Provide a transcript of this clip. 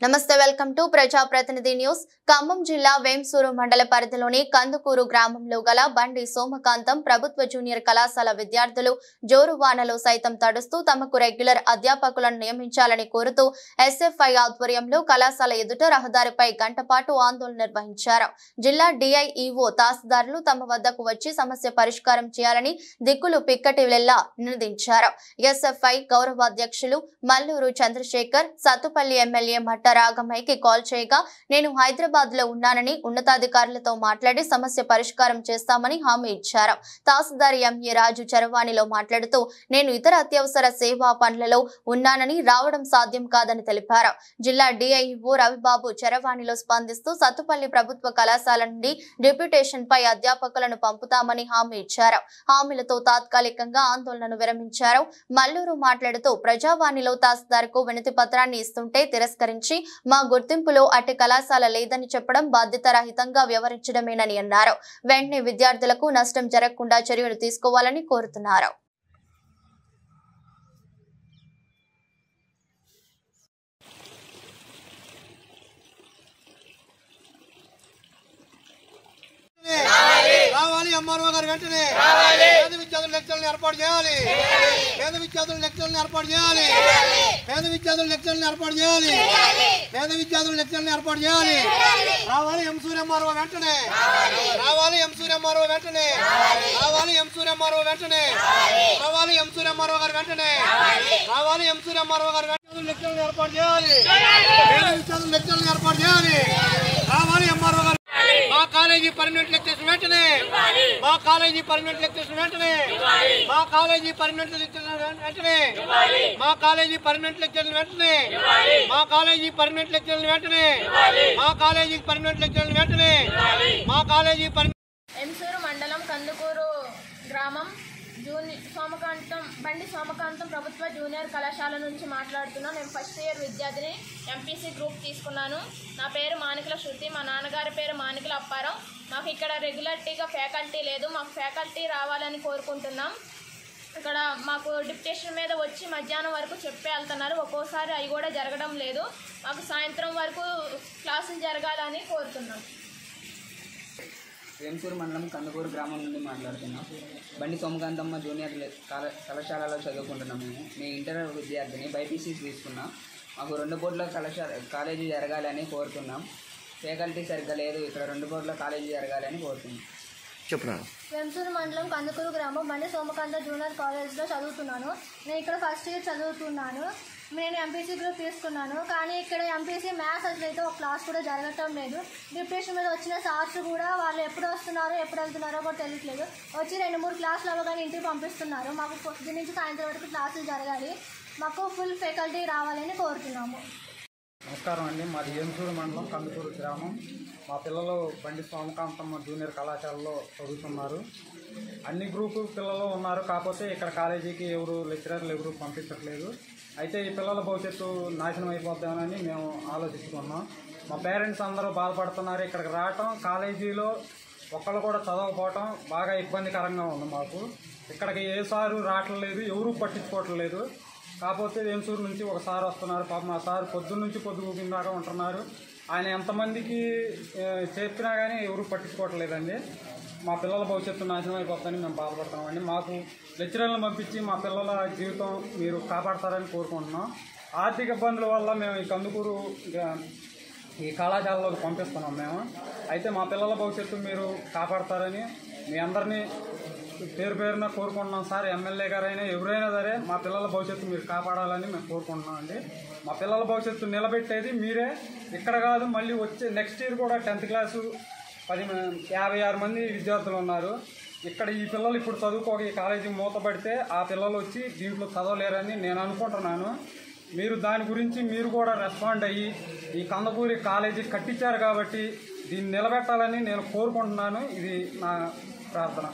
నమస్తే welcome to ప్రజాప్రతినిధి news. Khammam జిల్లా వేంసూరు మండల పరిధిలోని కందుకూరు గ్రామంలో గల బండి సోమకాంతం ప్రభుత్వ జూనియర్ కళాశాల విద్యార్థులు జోరువానలో సైతం తడుస్తూ తమకు రెగ్యులర్ అధ్యాపకులను నియమించాలని కోరుతూ ఎస్ఎఫ్ఐ ఆధ్వర్యంలో కళాశాల ఎదుట రహదారిపై గంటపాటు ఆందోళన నిర్వహించారు. జిల్లా డిఐఈఓ తహసీల్దార్లు తమ వద్దకు వచ్చి సమస్య పరిష్కారం చేయాలని దిక్కులు పిక్కటి వెళ్లా నినదించారు. ఎస్ఎఫ్ఐ గౌరవాధ్యక్షులు మల్లూరు చంద్రశేఖర్ సత్తుపల్లి ఎమ్మెల్యే రాగమయ్యకి కాల్ చేయగా నేను హైదరాబాద్ లో ఉన్నానని ఉన్నతాధికారులతో మాట్లాడి సమస్య పరిష్కారం చేస్తామని హామీ ఇచ్చారు. తహసీల్దార్ ఎంఏ రాజు చరవాణిలో మాట్లాడుతూ నేను ఇతర అత్యవసర సేవా పనులలో ఉన్నానని రావడం సాధ్యం కాదని తెలిపారు. జిల్లా డిఐఓ రవిబాబు చరవాణిలో స్పందిస్తూ సత్తుపల్లి ప్రభుత్వ కళాశాల నుండి డిప్యూటేషన్ పై అధ్యాపకులను పంపుతామని హామీ ఇచ్చారు. హామీలతో తాత్కాలికంగా ఆందోళనను విరమించారు. మల్లూరు మాట్లాడుతూ ప్రజావాణిలో తహసీల్దార్ కు వినతి పత్రాన్ని ఇస్తుంటే తిరస్కరించి మా గుర్తింపులో అట్టి కళాశాల లేదని చెప్పడం బాధ్యతారహితంగా వ్యవహరించడమేనని అన్నారు. వెంటనే విద్యార్థులకు నష్టం జరగకుండా చర్యలు తీసుకోవాలని కోరుతున్నారు. ఎంఆర్ఓ గారు వెంటనే పేద విద్యార్థుల లెక్చర్లను ఏర్పాటు చేయాలి. పేద విద్యార్థుల లెక్చర్లను ఏర్పాటు చేయాలి. పేద విద్యార్థుల లెక్చర్లను ఏర్పాటు చేయాలి. పేద విద్యార్థుల లెక్చర్లను ఏర్పాటు చేయాలి. రావాలి ఎంసూర్ ఎంఆర్ఓ వెంటనే. రావాలి ఎంసూర్ ఎంఆర్ఓ వెంటనే. రావాలి ఎంసూర్ ఎంఆర్ఓ వెంటనే. రావాలి ఎంసూర్ ఎంఆర్ఓ గారు వెంటనే. రావాలి ఎంసూర్ ఎంఆర్ఓ గారు వెంటనే లెక్చర్లను ఏర్పాటు చేయాలి. పేద విద్యార్థుల లెక్చర్లను ఏర్పాటు చేయాలి. రావాలి ఎంఆర్ఓ గారు. మా కాలేజీ పర్మనెంట్ లెక్చర్స్ వెంటనే. మా కాలేజీ పర్మనెంట్ లెక్చర్స్ వెంటనే. మా కాలేజీ పర్మనెంట్ లెక్చర్స్ వెంటనే. మా కాలేజీ పర్మనెంట్ లెక్చర్స్ వెంటనే. మా కాలేజీ పర్మనెంట్ లెక్చర్స్ వెంటనే. మా కాలేజీ పర్మనెంట్ లెక్చర్స్ వెంటనే. మా కాలేజీ ఎంసూరు మండలం కందుకూరు గ్రామం బండి సోమకాంతం ప్రభుత్వ జూనియర్ కళాశాల నుంచి మాట్లాడుతున్నాను. నేను ఫస్ట్ ఇయర్ విద్యార్థిని. ఎంపీసీ గ్రూప్ తీసుకున్నాను. నా పేరు మానికల శృతి. మా నాన్నగారి పేరు మానికల అప్పారావు. మాకు ఇక్కడ రెగ్యులర్గా ఫ్యాకల్టీ లేదు. మాకు ఫ్యాకల్టీ రావాలని కోరుకుంటున్నాం. ఇక్కడ మాకు డిప్యుటేషన్ మీద వచ్చి మధ్యాహ్నం వరకు చెప్పి వెళ్తున్నారు. ఒక్కోసారి అవి కూడా జరగడం లేదు. మాకు సాయంత్రం వరకు క్లాసులు జరగాలని కోరుతున్నాం. వేంసూరు మండలం కందుకూరు గ్రామం నుండి మాట్లాడుతున్నాం. బండి సోమకాంతమ్మ జూనియర్ కళాశాలలో చదువుకుంటున్నాము. మేము ఇంటర్ విద్యార్థిని బైపీసీ తీసుకున్నాం. మాకు 2 కోట్ల కాలేజీ జరగాలని కోరుతున్నాం. ఫ్యాకల్టీ సరిగ్గా లేదు. ఇక్కడ 2 కోట్ల కాలేజీ జరగాలని కోరుతున్నాం. చెప్తున్నాను. వేంసూరు మండలం కందుకూరు గ్రామం బండి సోమకాంత జూనియర్ కాలేజ్లో చదువుతున్నాను. నేను ఇక్కడ ఫస్ట్ ఇయర్ చదువుతున్నాను. నేను ఎంపీసీ గ్రూప్ తీసుకున్నాను. కానీ ఇక్కడ ఎంపీసీ మ్యాథ్స్ అసలైతే ఒక క్లాస్ కూడా జరగటం లేదు. డిప్యూటేషన్ మీద వచ్చిన సార్స్ కూడా వాళ్ళు ఎప్పుడు వస్తున్నారో ఎప్పుడు వెళ్తున్నారో కూడా తెలియట్లేదు. వచ్చి 2-3 క్లాసులు అవ్వగానే ఇంటికి పంపిస్తున్నారు. మాకు పొద్దున్న నుంచి సాయంత్రం వరకు క్లాసులు జరగాలి. మాకు ఫుల్ ఫ్యాకల్టీ రావాలని కోరుతున్నాము. నమస్కారం అండి. మాది వేంసూరు మండలం కందుకూరు గ్రామం. మా పిల్లలు బండి సోమకాంతమ్మ జూనియర్ కళాశాలలో చదువుతున్నారు. అన్ని గ్రూపు పిల్లలు ఉన్నారు. కాకపోతే ఇక్కడ కాలేజీకి లెక్చరర్లు ఎవరు పంపించట్లేదు. అయితే ఈ పిల్లల భవిష్యత్తు నాశనం అయిపోద్దామని మేము ఆలోచిస్తున్నాం. మా పేరెంట్స్ అందరూ బాధపడుతున్నారు. ఇక్కడికి రావటం, కాలేజీలో ఒక్కళ్ళు కూడా చదవకపోవటం బాగా ఇబ్బందికరంగా ఉంది మాకు. ఇక్కడికి ఏ సారు రావట్లేదు, ఎవరూ పట్టించుకోవట్లేదు. కాకపోతే వేంసూరు నుంచి ఒక సార్ వస్తున్నారు. పాపం ఆ సార్ పొద్దున్న నుంచి పొద్దుగుకిందాకా ఉంటున్నారు. ఆయన ఎంతమందికి చెప్పినా కానీ ఎవరు పట్టించుకోవట్లేదండి. మా పిల్లల భవిష్యత్తు నాశనం అయిపోతుందని మేము బాధపడుతున్నామండి. మాకు లెక్చరర్లను పంపించి మా పిల్లల జీవితం మీరు కాపాడతారని కోరుకుంటున్నాం. ఆర్థిక ఇబ్బందుల వల్ల మేము ఈ కందుకూరు ఈ కళాశాలలోకి పంపిస్తున్నాం మేము. అయితే మా పిల్లల భవిష్యత్తు మీరు కాపాడతారని మీ అందరినీ పేరు పేరున కోరుకుంటున్నాం సార్. ఎమ్మెల్యే గారైనా ఎవరైనా సరే మా పిల్లల భవిష్యత్తు మీరు కాపాడాలని మేము కోరుకుంటున్నాం అండి. మా పిల్లల భవిష్యత్తు నిలబెట్టేది మీరే. ఇక్కడ కాదు, మళ్ళీ వచ్చే నెక్స్ట్ ఇయర్ కూడా 10th క్లాసు 56 మంది విద్యార్థులు ఉన్నారు. ఇక్కడ ఈ పిల్లలు ఇప్పుడు చదువుకోక ఈ కాలేజీ మూతపడితే ఆ పిల్లలు వచ్చి దీంట్లో చదవలేరని నేను అనుకుంటున్నాను. మీరు దాని గురించి మీరు కూడా రెస్పాండ్ అయ్యి ఈ కందుకూరి కాలేజీ కట్టించారు కాబట్టి దీన్ని నిలబెట్టాలని నేను కోరుకుంటున్నాను. ఇది నా ప్రార్థన.